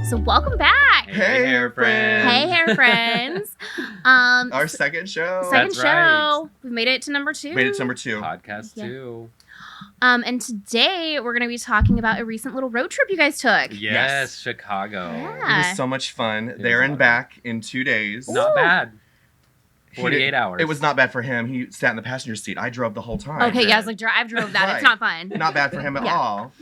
So welcome back. Hey, HairFriend. Hey, HairFriends. Our second show. Second That's show. right. We've made it to number 2. Made it to number 2. Podcast Yeah. 2. And today we're going to be talking about a recent little road trip you guys took. Yes, Chicago. Yeah. It was so much fun. It There was and fun. back in 2 days. Not Ooh. bad. He 48 did- hours. It was not bad for him. He sat in the passenger seat. I drove the whole time. Okay, yeah, I was like, I've drove that. It's Right. not fun. Not bad for him at Yeah. all.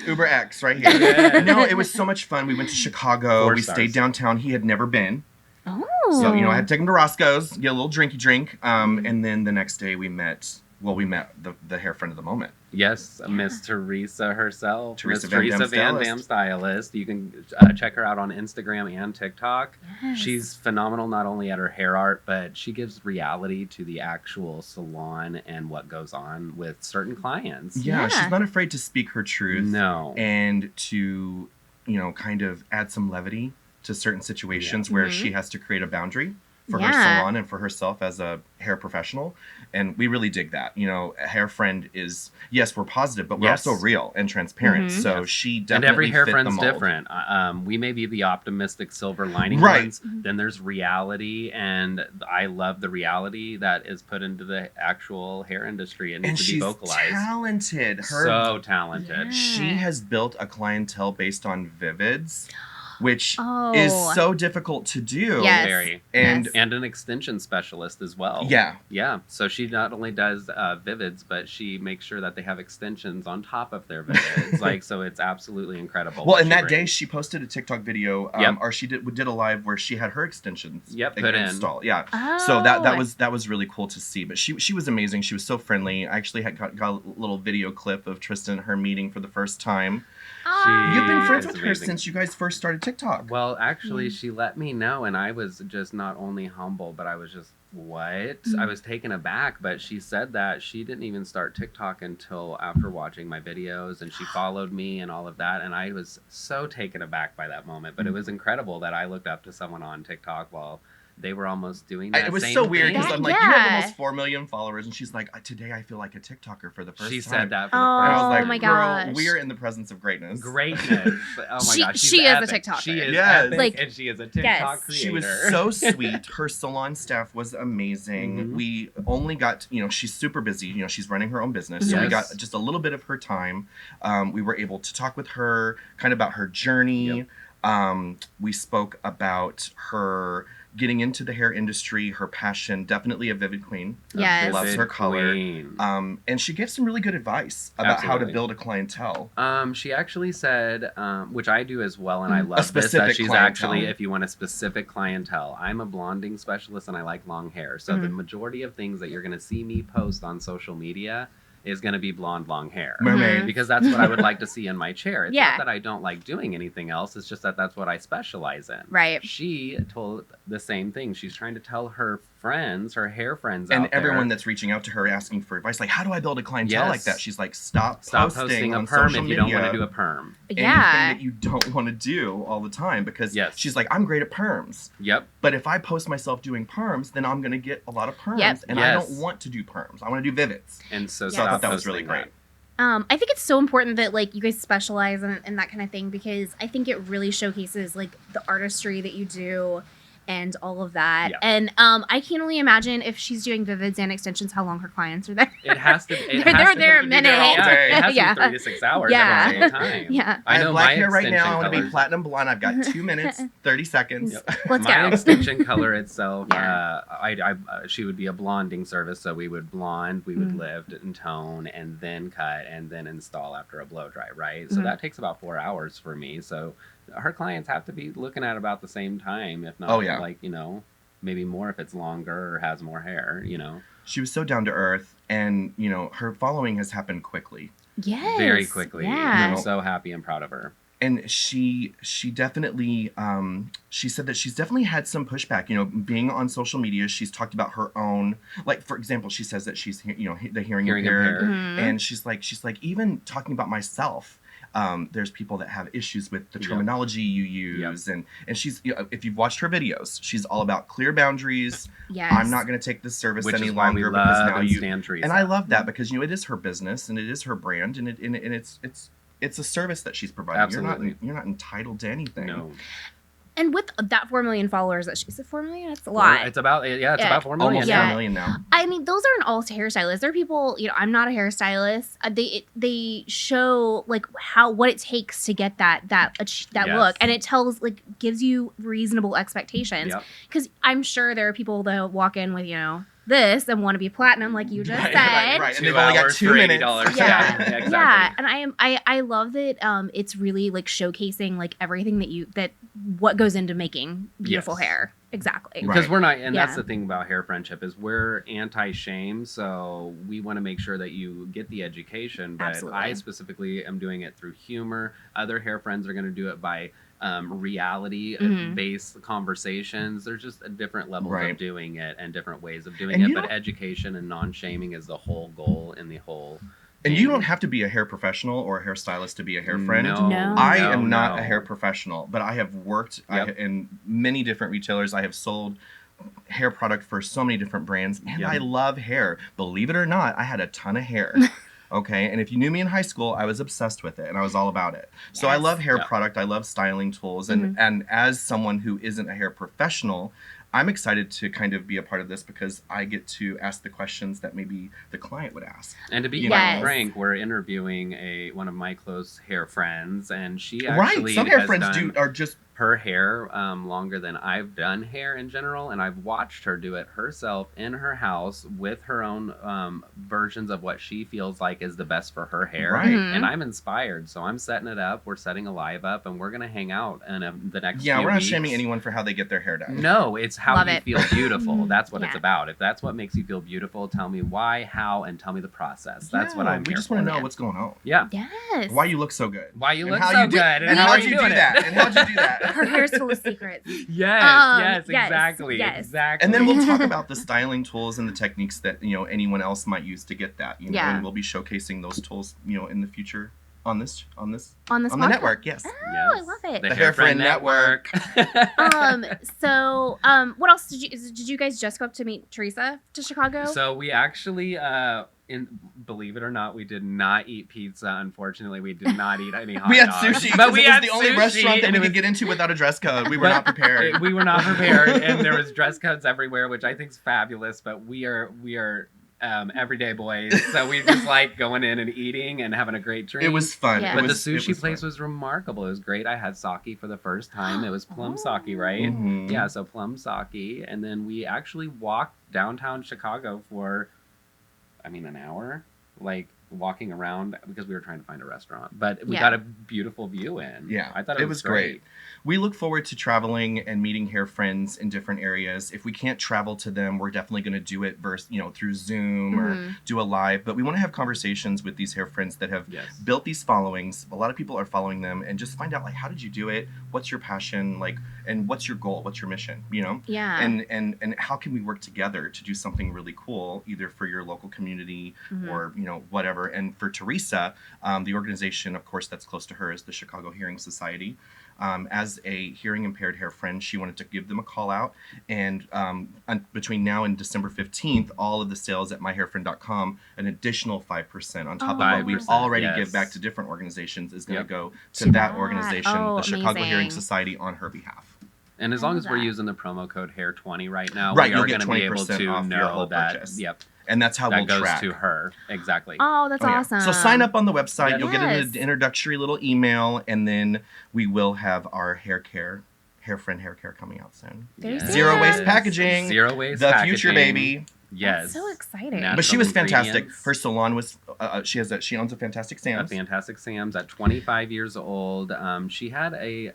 Uber X right here. Yeah. No, it was so much fun. We went to Chicago. 4 we stars. stayed downtown. He had never been. Oh. So, I had to take him to Roscoe's, get a little drinky drink. And then the next day we met the hair friend of the moment. Yes, Miss Theresa herself. Theresa Miss Van Dam Theresa Van stylist. Dam stylist. You can check her out on Instagram and TikTok. Yes. She's phenomenal not only at her hair art, but she gives reality to the actual salon and what goes on with certain clients. Yeah, Yeah. she's not afraid to speak her truth. No. And to, kind of add some levity to certain situations Yeah. where Mhm. she has to create a boundary for her Yeah. salon and for herself as a hair professional. And we really dig that. A hair friend is, yes, we're positive, but we're Yes. also real and transparent. Mhm. So Yes. she And definitely every hair fit friend's the mold. different. We may be the optimistic silver lining Right. ones. Then there's reality, and I love the reality that is put into the actual hair industry. It And needs to be she's vocalized. talented. So talented. Yeah. She has built a clientele based on Vivids, which Oh. is so difficult to do. Yes. Very. And Yes. And an extension specialist as well. yeah, Yeah. So she not only does Vivids, but she makes sure that they have extensions on top of their Vivids. So it's absolutely incredible. well, what and she that day brings. she posted a TikTok video, Yep. or she did a live where she had her extensions. Yep, put in. installed. Yeah. Oh. So that was really cool to see. But she was amazing. She was so friendly. I actually got a little video clip of Tristan and her meeting for the first time. Oh. You've been She friends is with her amazing. since you guys first started TikTok. Well, actually, Mm. she let me know, and I was just not only humble, but I was just, what? Mm. I was taken aback, but she said that she didn't even start TikTok until after watching my videos, and she followed me and all of that, and I was so taken aback by that moment. But it was incredible that I looked up to someone on TikTok while they were almost doing that. It was same so weird because That- I'm like, you have yeah. almost 4 million followers, and she's like, today I feel like a TikToker for the first She time. said that for Oh, And I the was first like, my girl, gosh. we're in the presence of greatness. Greatness. But, oh my She- gosh. She's she is a epic. TikToker. She is Yes. epic, Like, and she is a TikTok yes. creator. She was so sweet. Her salon staff was amazing. Mhm. We only got, she's super busy. She's running her own business. So we got Yes. just a little bit of her time. We were able to talk with her kind of about her journey. We spoke about her getting into the hair industry, her passion, definitely a Vivid Queen. Yes. Loves Vivid her color. queen. And she gave some really good advice about how to Absolutely. build a clientele. She actually said, which I do as well, and I love this, specific that she's clientele. actually, if you want a specific clientele, I'm a blonding specialist and I like long hair. So the majority of things that you're going to see me post on social media is going to be blonde, long hair. Mermaid. Because that's what I would like to see in my chair. It's Yeah. not that I don't like doing anything else. It's just that that's what I specialize in. Right. She told the same thing. She's trying to tell her friends, her hair friends And out there. everyone that's reaching out to her asking for advice, like, how do I build a clientele Yes. like that? She's like, stop Stop posting posting a on perm social if you don't want media to do a perm. anything Yeah. that you don't want to do all the time, because Yes. she's like, I'm great at perms, Yep. but if I post myself doing perms, then I'm going to get a lot of perms, Yep. and I Yes. don't want to do perms. I want to do Vivids. And so, So So I stop thought that was posting really great. I think it's so important that you guys specialize in that kind of thing, because I think it really showcases the artistry that you do and all of that. Yeah. And I can only imagine if she's doing Vivids and extensions, how long her clients are there. It has to. It They're- has they're to there a be minute. all day. It has Yeah. to be 3 to 6 hours Yeah. every single time. Yeah. I have know black my hair right now. I extension want to be colors- platinum blonde. I've got 2 minutes, 30 seconds. Yep. Let's My go. extension color itself, Yeah. she would be a blonding service, so we would blonde, we would Mm. lift and tone, and then cut, and then install after a blow dry, right? So Mhm. that takes about 4 hours for me. So her clients have to be looking at about the same time, if not, Oh, yeah. maybe more if it's longer or has more hair, She was so down to earth, and her following has happened quickly. Yes. very quickly. Yeah. I'm so happy and proud of her. And she definitely she said that she's definitely had some pushback. Being on social media, she's talked about her own, like, for example, she says that she's the hearing Hearing impaired, Mhm. and she's like even talking about myself. There's people that have issues with the Yep. terminology you use, and she's if you've watched her videos, she's all about clear boundaries. Yes. I'm not going to take this service Which any is why we longer because love now and you. stand Theresa. And I love that because it is her business and it is her brand, and it's it's a service that she's providing. Absolutely. You're not entitled to anything. No. And with that 4 million followers that she's at 4 million, that's a lot. It's about about 4 million. Almost Yeah. 4 million now. I mean, those aren't all hairstylists. There are people, I'm not a hairstylist. They show like what it takes to get that Yes. look, and it gives you reasonable expectations. Yep. Because I'm sure there are people that walk in with this and want to be platinum, like you just said. Right. And they've only got 2 for minutes. $80. Yeah. Exactly. Yeah, and I love that it's really like showcasing like everything that what goes into making beautiful Yes. hair. Exactly. Right. Because we're not, and that's Yeah. the thing about hair friendship is we're anti-shame, so we want to make sure that you get the education. But Absolutely. I specifically am doing it through humor. Other hair friends are going to do it by reality-based conversations. There's just different levels Right. of doing it and different ways of doing And it. you But don't- education and non-shaming is the whole goal in the whole. And you thing. don't have to be a hair professional or a hairstylist to be a hair friend. No. I No, am not no. a hair professional, but I have worked Yep. in many different retailers. I have sold hair product for so many different brands, and Yep. I love hair. Believe it or not, I had a ton of hair. Okay, and if you knew me in high school, I was obsessed with it, and I was all about it. So I Yes. love hair Yep. product. I love styling tools, and as someone who isn't a hair professional, I'm excited to kind of be a part of this because I get to ask the questions that maybe the client would ask. And to be You quite know. frank, we're interviewing one of my close hair friends, and she Right, actually some hair has friends done are just her hair longer than I've done hair in general, and I've watched her do it herself in her house with her own versions of what she feels like is the best for her hair. Right. And I'm inspired, so I'm setting it up. We're setting a live up, and we're gonna hang out in the next. yeah. few We're not weeks. shaming anyone for how they get their hair done. No, it's how Love you it. feel beautiful. That's what it's Yeah. about. If that's what makes you feel beautiful, tell me why, how, and tell me the process. That's what Yeah, I'm We here just for. want to know Yeah. what's going on. Yeah. Yes. Why you look so good. Why you And look how so you do- good, and how how'd are you do doing that? it? And how'd you do that? Her hair's full of secrets. Yes, Yes, exactly, yes. exactly. And then we'll talk about the styling tools and the techniques that anyone else might use to get that. Yeah. And we'll be showcasing those tools, in the future on this On this on the podcast? network. Yes. Oh, Yes. I love it. The The HairFriend HairFriend Network. What else did you guys just go up to meet Theresa to Chicago? So we actually, believe it or not, we did not eat pizza. Unfortunately, we did not eat any hot We had dogs. sushi, but because we it was had the only sushi, restaurant that and we it could was- get into without a dress code. We were not prepared. We were not prepared, and there was dress codes everywhere, which I think is fabulous. But we are everyday boys, so we just like going in and eating and having a great drink. It was fun. Yeah. It But the was- it sushi place fun. was remarkable. It was great. I had sake for the first time. It was plum sake, right? Mhm. Yeah, so plum sake. And then we actually walked downtown Chicago for, an hour, like walking around because we were trying to find a restaurant. But we Yeah. got a beautiful view in. Yeah, I thought it was great. We look forward to traveling and meeting hair friends in different areas. If we can't travel to them, we're definitely going to do it through Zoom or do a live. But we want to have conversations with these hair friends that have Yes. built these followings. A lot of people are following them, and just find out how did you do it? What's your passion? And what's your goal? What's your mission? Yeah. And how can we work together to do something really cool, either for your local community or whatever. And for Theresa, the organization, of course, that's close to her is the Chicago Hearing Society. As a hearing impaired hair friend, she wanted to give them a call out. And between now and December 15th, all of the sales at myhairfriend.com, an additional 5% on top of what we 5%, already yes. give back to different organizations is going to Yep. go to To that that. organization, Oh, the Chicago Hearing amazing. Society, on her behalf. And as I long love as we're that. using the promo code HAIR20 right now, Right, we you'll are get going to be able 20% to off your know whole that. purchase. Yep. And that's how That we'll goes track. to her. Exactly. Oh, that's Oh, yeah. awesome. So sign up on the website. Yes. You'll get an introductory little email, and then we will have our HairFriend hair care coming out soon. There's Zero waste Yes. packaging. Zero waste The packaging. future baby. Yes. That's so exciting. Natural But she was fantastic. ingredients. Her salon was. She owns a Fantastic A Sam's. Fantastic Sam's at 25 years old. She had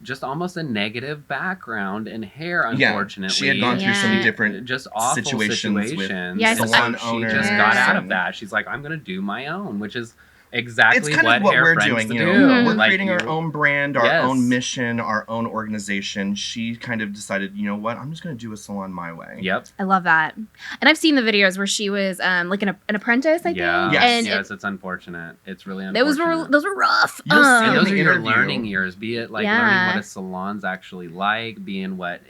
just almost a negative background in hair, unfortunately. She had gone through some Yeah. different just awful situations with situations. Yeah, salon so owners. she just got out of and- that. She's like, I'm going to do my own, which is exactly It's kind what of what hair we're friends doing. do. We're Like, creating our own brand, our Yes. own mission, our own organization. She kind of decided, you know what? I'm just going to do a salon my way. Yep. I love that. And I've seen the videos where she was like an apprentice, I think. Yeah. Yes. And Yes, it's unfortunate. It's really those unfortunate. were rough. You'll see And in those the are your interview. learning years, be it like Yeah. learning what a salon's actually like, being what,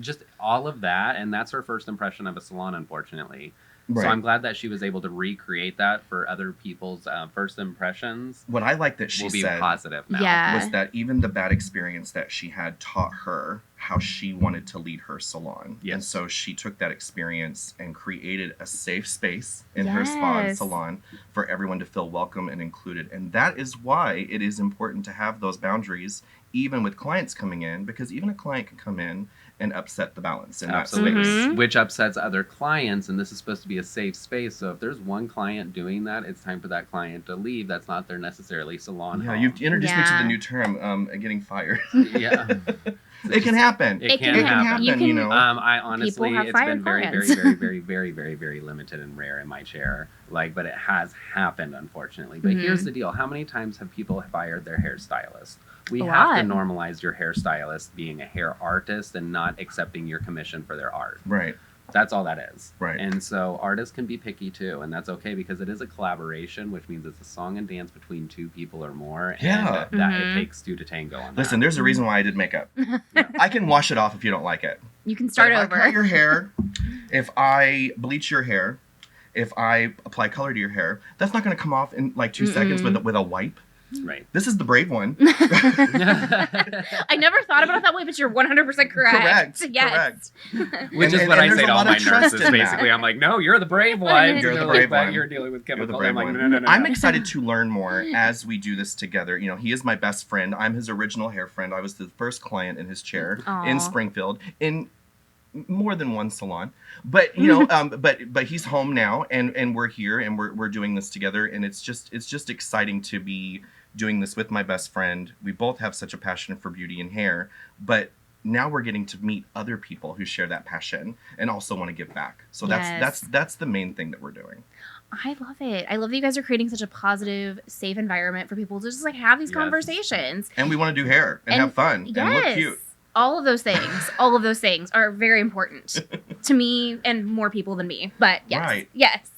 just all of that. And that's her first impression of a salon, unfortunately. Right. So I'm glad that she was able to recreate that for other people's first impressions. What I like that she Will be said positive now. Yeah. was that even the bad experience that she had taught her how she wanted to lead her salon. Yes. And so she took that experience and created a safe space in her spa and Yes. salon for everyone to feel welcome and included. And that is why it is important to have those boundaries, even with clients coming in, because even a client can come in and upset the balance in that Absolutely. space. Mhm. Which upsets other clients, and this is supposed to be a safe space. So if there's one client doing that, it's time for that client to leave. That's not their necessarily salon. Yeah, home. you've introduced me to Yeah. the new term, getting fired. Yeah. It can happen. It can happen. You can- you know. I honestly, People have it's fired been very, very, clients. very, very, very, very, very limited and rare in my chair. Like, but it has happened, unfortunately. But Mhm. here's the deal: how many times have people fired their hairstylist? We A have lot. to normalize your hairstylist being a hair artist and not accepting your commission for their art. Right. That's all that is. Right. And so artists can be picky too, and that's okay because it is a collaboration, which means it's a song and dance between two people or more. Yeah. And that Mhm. it takes two to tango on Listen, that. there's a reason why I did makeup. I can wash it off if you don't like it. You can start But if over. I cut your hair, if I bleach your hair, if I apply color to your hair, that's not going to come off in like 2 seconds with a wipe. Right. This is the brave one. I never thought about it that way, but you're 100% correct. Correct. Yes. Which And- is what and I there's say a to all lot my of trust nurses. in that. Basically, I'm like, no, you're the brave one. You're the They're brave like, one. You're dealing with You're the chemicals. brave I'm like, one. no, no, no. I'm no. excited to learn more as we do this together. You know, he is my best friend. I'm his original hair friend. I was the first client in his chair Aw. in Springfield in more than one salon. But you know, but he's home now, and we're here, and we're doing this together, and it's just exciting to be doing this with my best friend. We both have such a passion for beauty and hair, but now we're getting to meet other people who share that passion and also want to give back. So Yes. that's the main thing that we're doing. I love it. I love that you guys are creating such a positive, safe environment for people to just like have these Yes. conversations. And we want to do hair and have fun and look cute. All of those things are very important to me and more people than me. But yes, Right. yes.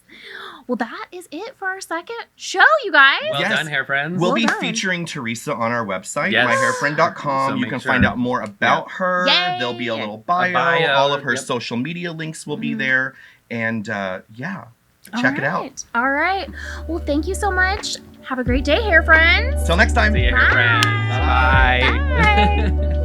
Well, that is it for our second show, you guys. Well Yes. done, hair friends. We'll Well be done. featuring Teresa on our website, Yes. myhairfriend.com. So You make can sure. find out more about her. Yay. There'll be a little bio. bio, All of her yep. social media links will be Mhm. there. And yeah, check it out. All right. Well, thank you so much. Have a great day, hair friends. Till next time. See you, hair Bye. friends. Bye. Bye.